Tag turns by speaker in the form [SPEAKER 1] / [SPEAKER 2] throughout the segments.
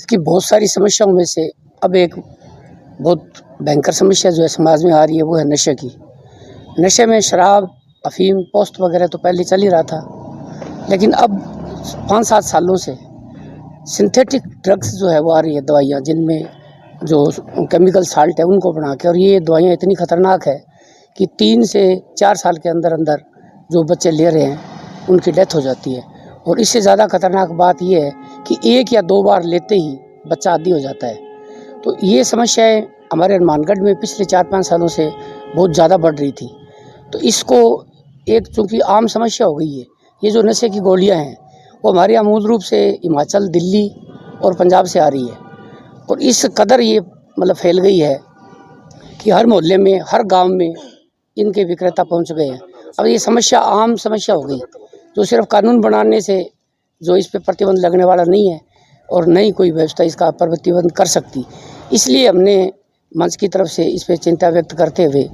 [SPEAKER 1] की बहुत सारी समस्याओं में से अब एक बहुत भयंकर समस्या जो है समाज में आ रही है वो है नशे की। नशे में शराब, अफीम, पोस्त वगैरह तो पहले चल ही रहा था, लेकिन अब 5-7 सालों से सिंथेटिक ड्रग्स जो है वो आ रही है, दवाइयाँ जिनमें जो केमिकल साल्ट है उनको बना के, और ये दवाइयाँ इतनी ख़तरनाक है कि 3 से 4 साल के अंदर अंदर जो बच्चे ले रहे हैं उनकी डेथ हो जाती है। और इससे ज़्यादा खतरनाक बात ये है कि 1 या 2 बार लेते ही बच्चा आदी हो जाता है। तो ये समस्याएं हमारे हनुमानगढ़ में पिछले 4-5 सालों से बहुत ज़्यादा बढ़ रही थी। तो इसको एक चूँकि आम समस्या हो गई है, ये जो नशे की गोलियां हैं वो हमारे यहाँ मूल रूप से हिमाचल, दिल्ली और पंजाब से आ रही है, और इस कदर ये मतलब फैल गई है कि हर मोहल्ले में, हर गांव में इनके विक्रेता पहुंच गए हैं। अब ये समस्या आम समस्या हो गई, जो सिर्फ कानून बनाने से जो इस पर प्रतिबंध लगने वाला नहीं है और न ही कोई व्यवस्था इसका प्रतिबंध कर सकती। इसलिए हमने मंच की तरफ से इस पर चिंता व्यक्त करते हुए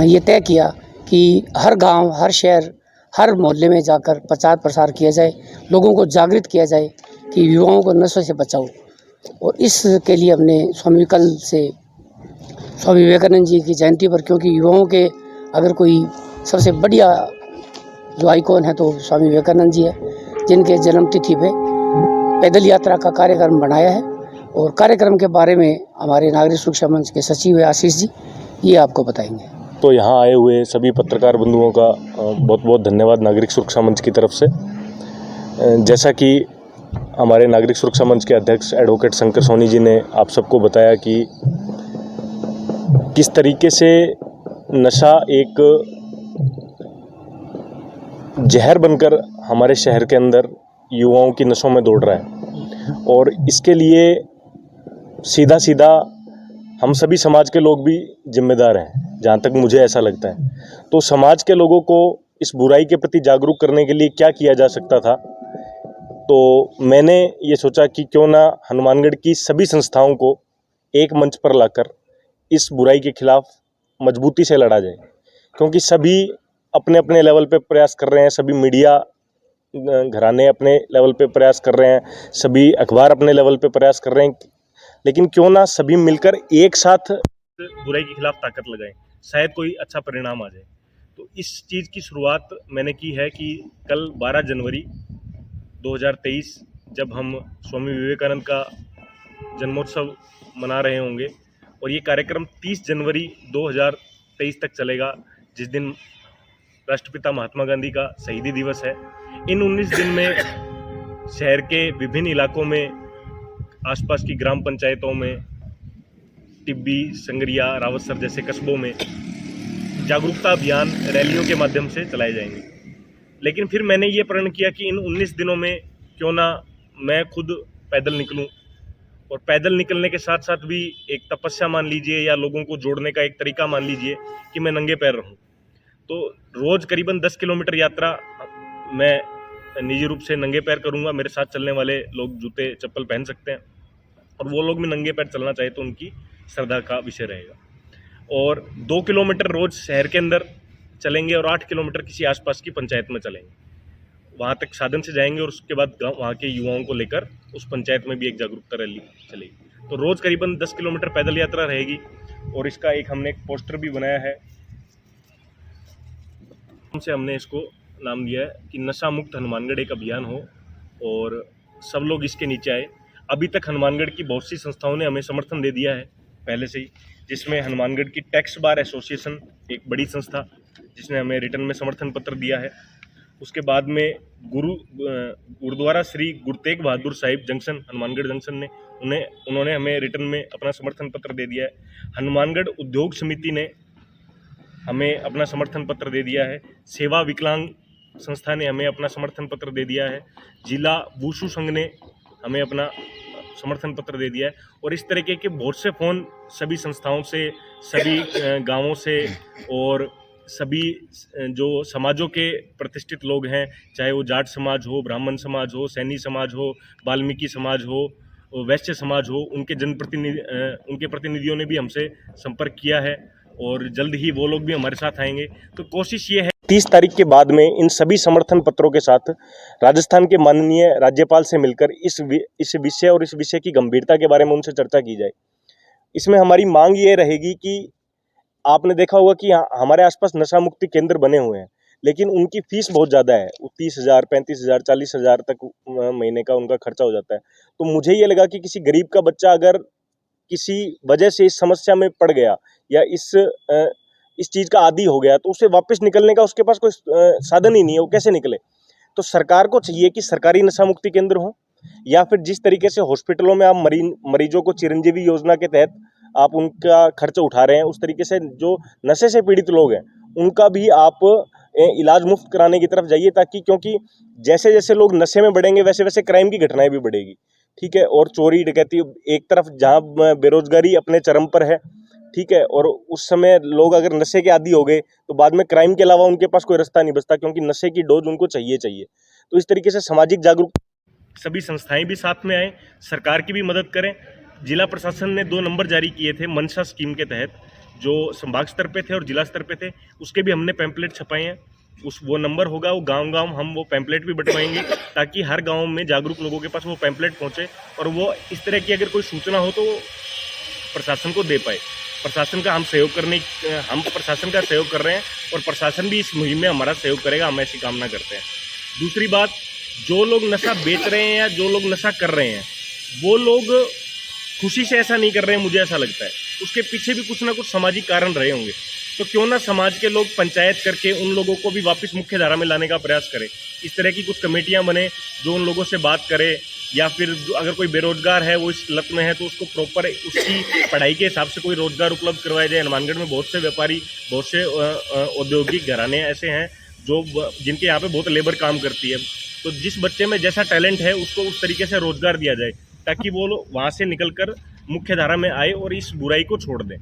[SPEAKER 1] ये तय किया कि हर गांव, हर शहर, हर मोहल्ले में जाकर प्रचार प्रसार किया जाए, लोगों को जागृत किया जाए कि युवाओं को नशे से बचाओ। और इसके लिए हमने स्वामी विवेकानंद जी की जयंती पर, क्योंकि युवाओं के अगर कोई सबसे बढ़िया जो आइकॉन है तो स्वामी विवेकानंद जी है, जिनके जन्म तिथि पे पैदल यात्रा का कार्यक्रम बनाया है। और कार्यक्रम के बारे में हमारे नागरिक सुरक्षा मंच के सचिव है आशीष जी, ये आपको बताएंगे।
[SPEAKER 2] तो यहाँ आए हुए सभी पत्रकार बंधुओं का बहुत बहुत धन्यवाद नागरिक सुरक्षा मंच की तरफ से। जैसा कि हमारे नागरिक सुरक्षा मंच के अध्यक्ष एडवोकेट शंकर सोनी जी ने आप सबको बताया कि किस तरीके से नशा एक जहर बनकर हमारे शहर के अंदर युवाओं की नसों में दौड़ रहा है, और इसके लिए सीधा सीधा हम सभी समाज के लोग भी जिम्मेदार हैं, जहाँ तक मुझे ऐसा लगता है। तो समाज के लोगों को इस बुराई के प्रति जागरूक करने के लिए क्या किया जा सकता था, तो मैंने ये सोचा कि क्यों ना हनुमानगढ़ की सभी संस्थाओं को एक मंच पर लाकर इस बुराई के खिलाफ मजबूती से लड़ा जाए, क्योंकि सभी अपने अपने लेवल पे प्रयास कर रहे हैं, सभी मीडिया घराने अपने लेवल पे प्रयास कर रहे हैं, सभी अखबार अपने लेवल पे प्रयास कर रहे हैं, लेकिन क्यों ना सभी मिलकर एक साथ बुराई के खिलाफ ताकत लगाएं, शायद कोई अच्छा परिणाम आ जाए। तो इस चीज़ की शुरुआत मैंने की है कि कल 12 जनवरी 2023 जब हम स्वामी विवेकानंद का जन्मोत्सव मना रहे होंगे, और ये कार्यक्रम 30 जनवरी 2023 तक चलेगा, जिस दिन राष्ट्रपिता महात्मा गांधी का शहीदी दिवस है। इन 19 दिन में शहर के विभिन्न इलाकों में, आसपास की ग्राम पंचायतों में, टिब्बी, संगरिया, रावतसर जैसे कस्बों में जागरूकता अभियान रैलियों के माध्यम से चलाए जाएंगे। लेकिन फिर मैंने ये प्रण किया कि इन 19 दिनों में क्यों ना मैं खुद पैदल निकलूं, और पैदल निकलने के साथ साथ भी एक तपस्या मान लीजिए, या लोगों को जोड़ने का एक तरीका मान लीजिए कि मैं नंगे पैर रहूं। तो रोज़ करीबन 10 किलोमीटर यात्रा मैं निजी रूप से नंगे पैर करूंगा। मेरे साथ चलने वाले लोग जूते चप्पल पहन सकते हैं, और वो लोग भी नंगे पैर चलना चाहे तो उनकी श्रद्धा का विषय रहेगा। और 2 किलोमीटर रोज़ शहर के अंदर चलेंगे, और 8 किलोमीटर किसी आसपास की पंचायत में चलेंगे, वहाँ तक साधन से जाएंगे, और उसके बाद वहाँ के युवाओं को लेकर उस पंचायत में भी एक जागरूकता रैली चलेगी। तो रोज़ करीबन 10 किलोमीटर पैदल यात्रा रहेगी, और इसका हमने एक पोस्टर भी बनाया है, से हमने इसको नाम दिया है कि नशा मुक्त हनुमानगढ़ एक अभियान हो, और सब लोग इसके नीचे आए। अभी तक हनुमानगढ़ की बहुत सी संस्थाओं ने हमें समर्थन दे दिया है पहले से ही, जिसमें हनुमानगढ़ की टैक्स बार एसोसिएशन एक बड़ी संस्था, जिसने हमें रिटर्न में समर्थन पत्र दिया है। उसके बाद में गुरुद्वारा श्री गुरु तेग बहादुर साहिब जंक्शन, हनुमानगढ़ जंक्शन ने उन्होंने हमें रिटर्न में अपना समर्थन पत्र दे दिया है। हनुमानगढ़ उद्योग समिति ने हमें अपना समर्थन पत्र दे दिया है। सेवा विकलांग संस्था ने हमें अपना समर्थन पत्र दे दिया है। जिला वुशु संघ ने हमें अपना समर्थन पत्र दे दिया है। और इस तरीके के बहुत से फ़ोन सभी संस्थाओं से, सभी गांवों से, और सभी जो समाजों के प्रतिष्ठित लोग हैं, चाहे वो जाट समाज हो, ब्राह्मण समाज हो, सैनी समाज हो, वाल्मीकि समाज हो, वैश्य समाज हो, उनके प्रतिनिधियों ने भी हमसे संपर्क किया है, और जल्द ही वो लोग भी हमारे साथ आएंगे। तो कोशिश ये है 30 तारीख के बाद में इन सभी समर्थन पत्रों के साथ राजस्थान के माननीय राज्यपाल से मिलकर इस विषय और इस विषय की गंभीरता के बारे में उनसे चर्चा की जाए। इसमें हमारी मांग ये रहेगी कि आपने देखा होगा कि हमारे आसपास नशा मुक्ति केंद्र बने हुए हैं, लेकिन उनकी फीस बहुत ज़्यादा है। 30,000, 35,000, 40,000 तक महीने का उनका खर्चा हो जाता है। तो मुझे ये लगा कि किसी गरीब का बच्चा अगर किसी वजह से इस समस्या में पड़ गया या इस चीज़ का आदी हो गया, तो उसे वापस निकलने का उसके पास कोई साधन ही नहीं है, वो कैसे निकले। तो सरकार को चाहिए कि सरकारी नशा मुक्ति केंद्र हो, या फिर जिस तरीके से हॉस्पिटलों में आप मरीजों को चिरंजीवी योजना के तहत आप उनका खर्च उठा रहे हैं, उस तरीके से जो नशे से पीड़ित लोग हैं उनका भी आप इलाज मुफ्त कराने की तरफ जाइए, ताकि क्योंकि जैसे जैसे लोग नशे में बढ़ेंगे वैसे वैसे क्राइम की घटनाएं भी बढ़ेगी। ठीक है, और चोरी डकैती एक तरफ जहाँ बेरोजगारी अपने चरम पर है, ठीक है, और उस समय लोग अगर नशे के आदी हो गए तो बाद में क्राइम के अलावा उनके पास कोई रास्ता नहीं बचता, क्योंकि नशे की डोज उनको चाहिए। तो इस तरीके से सामाजिक जागरूक सभी संस्थाएं भी साथ में आए, सरकार की भी मदद करें। जिला प्रशासन ने 2 नंबर जारी किए थे मनसा स्कीम के तहत, जो संभाग स्तर पे थे और जिला स्तर पे थे, उसके भी हमने पैम्पलेट छपाए हैं। वो नंबर होगा, वो गांव हम वो पैम्पलेट भी बंटवाएंगे, ताकि हर गांव में जागरूक लोगों के पास वो पैम्पलेट पहुंचे और वो इस तरह की अगर कोई सूचना हो तो प्रशासन को दे पाए। प्रशासन का हम प्रशासन का सहयोग कर रहे हैं और प्रशासन भी इस मुहिम में हमारा सहयोग करेगा, हम ऐसी कामना करते हैं। दूसरी बात, जो लोग नशा बेच रहे हैं या जो लोग नशा कर रहे हैं, वो लोग खुशी से ऐसा नहीं कर रहे हैं, मुझे ऐसा लगता है उसके पीछे भी कुछ ना कुछ सामाजिक कारण रहे होंगे। तो क्यों ना समाज के लोग पंचायत करके उन लोगों को भी वापस मुख्य धारा में लाने का प्रयास करें। इस तरह की कुछ कमेटियां बने जो उन लोगों से बात करे, या फिर अगर कोई बेरोजगार है वो इस लत में है तो उसको प्रॉपर उसकी पढ़ाई के हिसाब से कोई रोजगार उपलब्ध करवाया जाए। हनुमानगढ़ में बहुत से व्यापारी, बहुत से औद्योगिक घराने ऐसे हैं जिनके यहाँ पे बहुत लेबर काम करती है। तो जिस बच्चे में जैसा टैलेंट है उसको उस तरीके से रोजगार दिया जाए, ताकि वो लोग वहाँ से निकलकर मुख्य धारा में आए और इस बुराई को छोड़ दें।